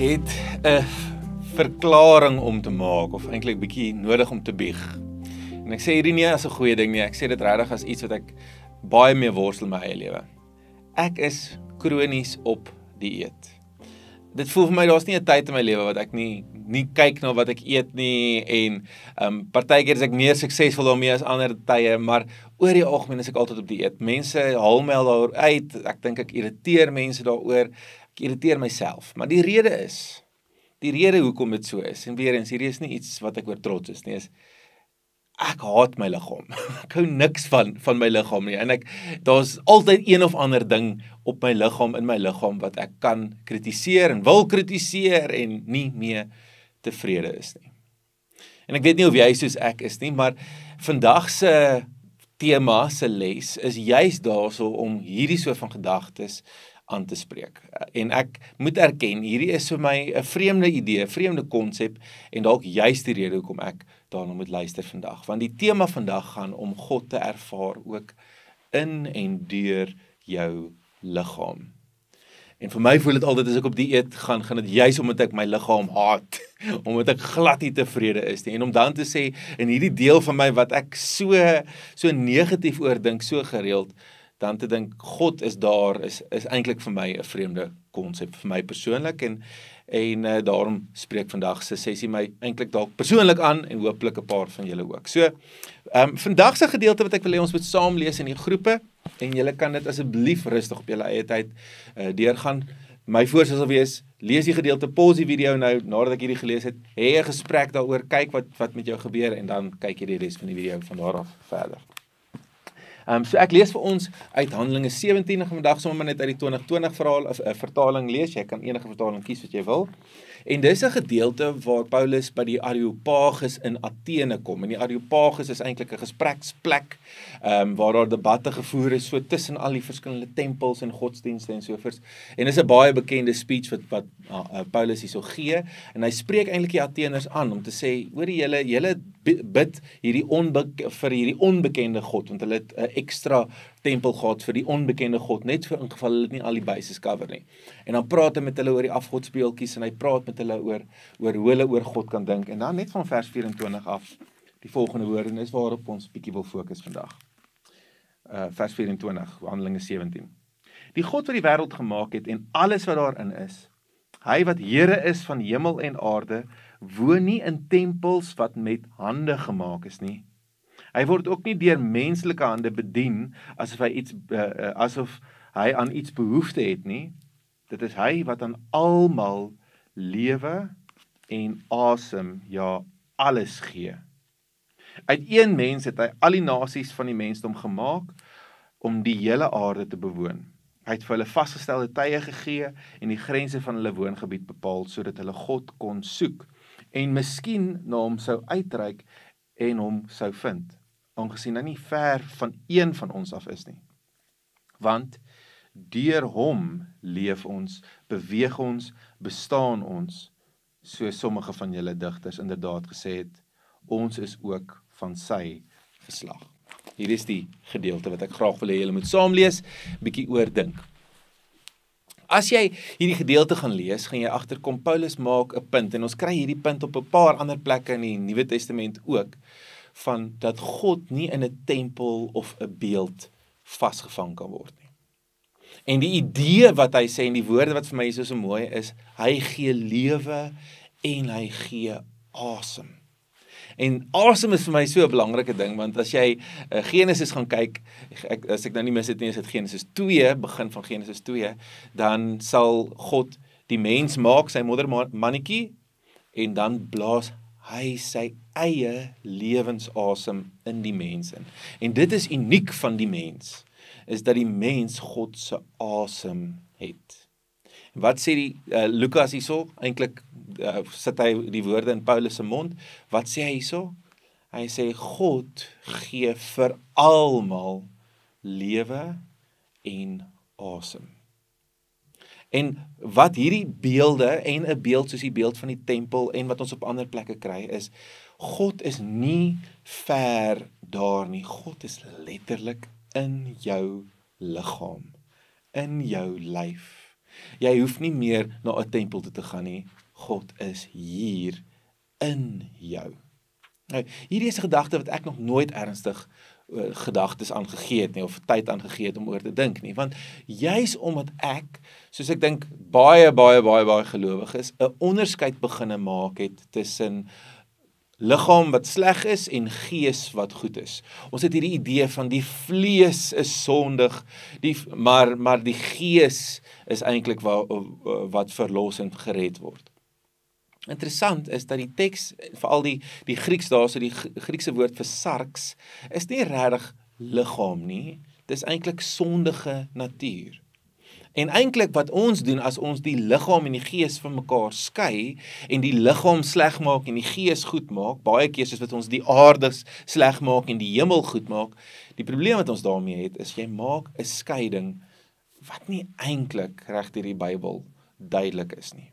het 'n verklaring om te maak, of eintlik bietjie nodig om te bieg. En ek sê hierdie nie as 'n goeie ding nie, ek sê dit regtig as iets wat ek baie mee worstel in my eie lewe. Ek is kronies op dieet. Dit voel vir my daar's nie 'n tyd in my lewe wat ek nie kyk na wat ek eet nie, en partykeer is ek meer suksesvol daarmee as ander tye, maar oor die algemeen is ek altyd op dieet. Mense haal my al daaroor uit, ek dink ek irriteer mense daaroor, ek irriteer myself, maar die rede hoekom dit so is, en weer eens, hierdie is nie iets wat ek oor trots is nie, is ek haat my liggaam. Ek hou niks van my liggaam nie, en daar's altyd een of ander ding op my liggaam, in my liggaam, wat ek kan kritiseer en wil kritiseer en nie meer tevrede is nie. En ek weet nie of jy soos ek is nie, maar vandag se tema, se les, is juist daarso om hierdie soort van gedagtes aan te spreek. En ek moet erken, hierdie is vir my 'n vreemde idee, 'n vreemde konsep, en dalk juist die rede hoekom ek daarna moet luister vandag. Want die tema vandag gaan om God te ervaar ook in en deur jou liggaam. En vir my voel dit altyd as ek op dieet gaan dit juist omdat ek my liggaam haat, omdat ek glad nie tevrede is nie. En om dan te sê, in hierdie deel van my wat ek so negatief oor dink, so gereeld, dan te dink, God is daar, is eintlik vir my 'n vreemde konsep, vir my persoonlik, en daarom spreek vandag se sessie my eintlik dalk persoonlik aan, en hooplik 'n paar van julle ook. So, vandag se gedeelte wat ek wil hê ons moet saam lees in die groepe, en julle kan dit asseblief rustig op julle eie tyd deurgaan. My voorstel sal wees, lees die gedeelte, pause die video nou, nadat ek hierdie gelees het, hê 'n gesprek daaroor, kyk wat met jou gebeur, en dan kyk jy die res van die video van daar af verder. So ek lees vir ons uit Handelinge 17, en vandag sommer net uit die 2020 vertaling lees, jy kan enige vertaling kies wat jy wil. En dis 'n gedeelte waar Paulus by die Areopagus in Athene kom, en die Areopagus is eintlik 'n gespreksplek, waar daar debatte gevoer is, so tussen al die verskillende tempels en godsdienste en sovoorts, en dis 'n baie bekende speech wat Paulus hierso gee, en hy spreek eintlik die Atheners aan, om te sê, hoor julle bid vir hierdie onbekende God, want hulle het 'n ekstra tempel gehad vir die onbekende God, net vir in geval hulle nie al die bases cover nie. En dan praat hy met hulle oor die afgodsbeeldjies, en hy praat met hulle oor hoe hulle oor God kan dink, en dan net van vers 24 af, die volgende woorde, en dis waarop ons bietjie wil fokus vandag. Vers 24, Handelinge 17. Die God wat die wêreld gemaak het, en alles wat daarin is, hy wat Here is van hemel en aarde, woon nie in tempels wat met hande gemaak is nie. Hy word ook nie deur menslike hande bedien, asof hy aan iets behoefte het nie. Dit is hy wat aan almal lewe en asem, ja, alles gee. Uit een mens het hy al die nasies van die mensdom gemaak, om die hele aarde te bewoon. Hy het vir hulle vasgestelde tye gegee, en die grense van hulle woongebied bepaal, sodat hulle God kon soek, en miskien na hom sou uitreik, en hom sou vind, aangesien hy nie ver van een van ons af is nie. Want deur hom leef ons, beweeg ons, bestaan ons, so sommige van julle digters inderdaad gesê het, ons is ook van sy geslag. Hier is die gedeelte wat ek graag wil hê julle moet saam lees, bietjie oordink. As jy hierdie gedeelte gaan lees, gaan jy agterkom, Paulus maak 'n punt, en ons kry hierdie punt op 'n paar ander plekke in die Nuwe Testament ook, van dat God nie in 'n tempel of 'n beeld vasgevang kan word nie. En die idee wat hy sê, en die woorde wat vir my so mooi is, hy gee lewe en hy gee asem. En asem is vir my so 'n belangrike ding, want as jy Genesis gaan kyk, as ek nou nie mis het nie, is dit Genesis 2, begin van Genesis 2, dan sal God die mens maak, sy moddermannetjie, en dan blaas hy sy eie lewensasem in die mens in. En dit is uniek van die mens, is dat die mens God se asem het. En wat sê die Lukas hierso? Eintlik sit hy die woorde in Paulus se mond. Wat sê hy hierso? Hy sê God gee vir almal lewe en asem. En wat hierdie beelde, en 'n beeld soos die beeld van die tempel, en wat ons op ander plekke kry, is God is nie ver daar nie. God is letterlik in jou liggaam, in jou lyf. Jy hoef nie meer na 'n tempel toe te gaan nie. God is hier in jou. Nou, hierdie is 'n gedagte wat ek nog nooit ernstig gedagtes aangegee het nie, of tyd aangegee het om oor te dink nie, want juis omdat ek, soos ek dink baie gelowiges, 'n onderskeid beginne maak het tussen liggaam wat sleg is en gees wat goed is. Ons het hierdie idee van die vlees is sondig, maar die gees is eintlik wat verlos en gered word. Interessant is dat die teks, veral die Grieks daar, so die Griekse woord vir sarx, is nie regtig liggaam nie, dit is eintlik sondige natuur. En eintlik wat ons doen as ons die liggaam en die gees van mekaar skei en die liggaam sleg maak en die gees goed maak, baie keer soos wat ons die aarde sleg maak en die hemel goed maak, die probleem wat ons daarmee het is jy maak 'n skeiding wat nie eintlik reg deur die Bybel duidelik is nie.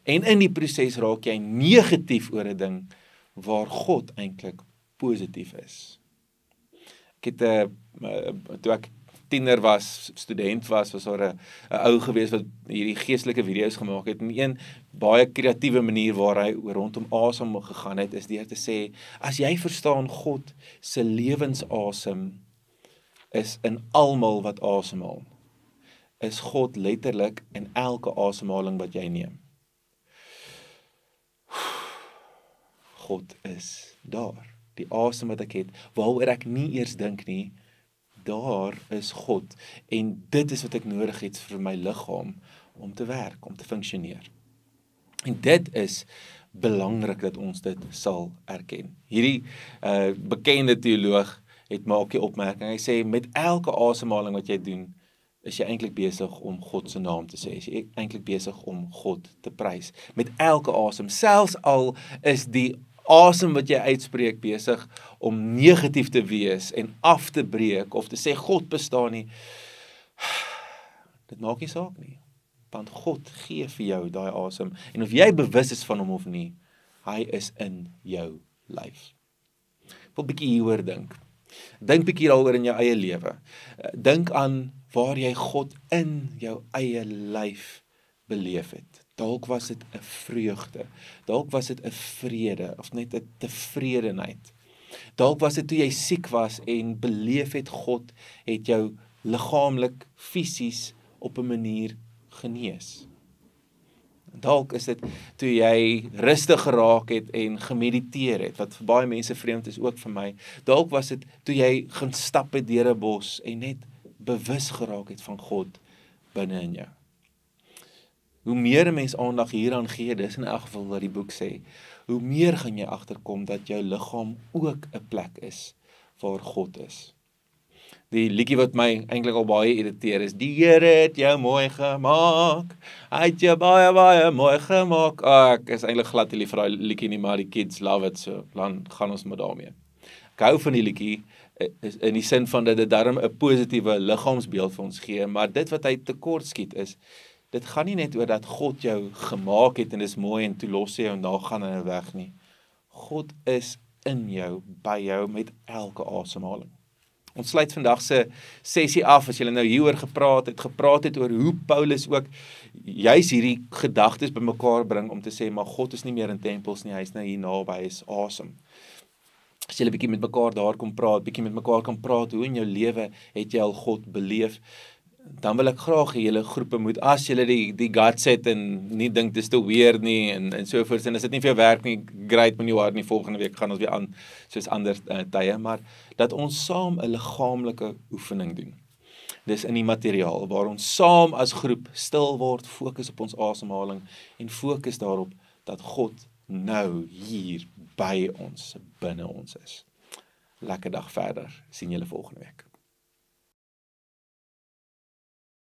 En in die proses raak jy negatief oor 'n ding waar God eintlik positief is. Ek het toe ek tiener was, student was daar 'n ou gewees wat hierdie geestelike video's gemaak het, en een baie kreatiewe manier waar hy rondom asem gegaan het, is deur te sê, as jy verstaan God se lewensasem is in almal wat asemhaal, is God letterlik in elke asemhaling wat jy neem. God is daar. Die asem wat ek het, waaroor ek nie eers dink nie, daar is God. En dit is wat ek nodig het vir my liggaam om te werk, om te funksioneer. En dit is belangrik dat ons dit sal erken. Hierdie bekende teoloog het maak die opmerking, hy sê, met elke asemhaling wat jy doen, is jy eintlik besig om God se naam te sê, is jy eintlik besig om God te prys. Met elke asem, selfs al is die asem wat jy uitspreek besig om negatief te wees en af te breek of te sê God bestaan nie, dit maak nie saak nie, want God gee vir jou daai asem, en of jy bewus is van hom of nie, hy is in jou lyf. Ek wil bietjie hieroor dink. Dink bietjie daaroor in jou eie lewe. Dink aan waar jy God in jou eie lyf beleef het. Dalk was dit 'n vreugde, dalk was dit 'n vrede, of net 'n tevredenheid. Dalk was dit toe jy siek was en beleef het God het jou liggaamlik, fisies op 'n manier genees. Dalk is dit toe jy rustig geraak het en gemediteer het, wat vir baie mense vreemd is, ook vir my. Dalk was dit toe jy gaan stap het deur 'n bos en net bewus geraak het van God binne in jou. Hoe meer 'n mens aandag hieraan gee, dis in elk geval wat die boek sê, hoe meer gaan jy agterkom dat jou liggaam ook 'n plek is waar God is. Die liedjie wat my eintlik al baie irriteer is, die Here het jou mooi gemaak, hy het jou baie mooi gemaak. Ek is eintlik glad nie lief vir daai liedjie nie, maar die kids love it, so dan gaan ons maar daarmee. Ek hou van die liedjie, in die sin van dat dit darm 'n positiewe liggaamsbeeld vir ons gee, maar dit wat hy tekort skiet is, dit gaan nie net oor dat God jou gemaak het en dis mooi en toe los jy jou en daar gaan hy weg nie. God is in jou, by jou, met elke asemhaling. Ons sluit vandag se sessie af, as julle nou hieroor gepraat het oor hoe Paulus ook juis hierdie gedagtes bymekaar bring om te sê, maar God is nie meer in tempels nie, hy is nou hier naby, hy is awesome. As julle bietjie met mekaar daar kom praat, bietjie met mekaar kan praat, hoe in jou lewe het jy al God beleef, dan wil ek graag hê julle groepe moet, as julle die guts het en nie dink dis te weird nie en so voort, en as dit nie vir jou werk nie, great, moenie waar nie, volgende week gaan ons weer aan soos ander tye, maar dat ons saam 'n liggaamlike oefening doen. Dis in die materiaal waar ons saam as groep stil word, fokus op ons asemhaling en fokus daarop dat God nou hier by ons, binne ons is. Lekker dag verder. Sien julle volgende week.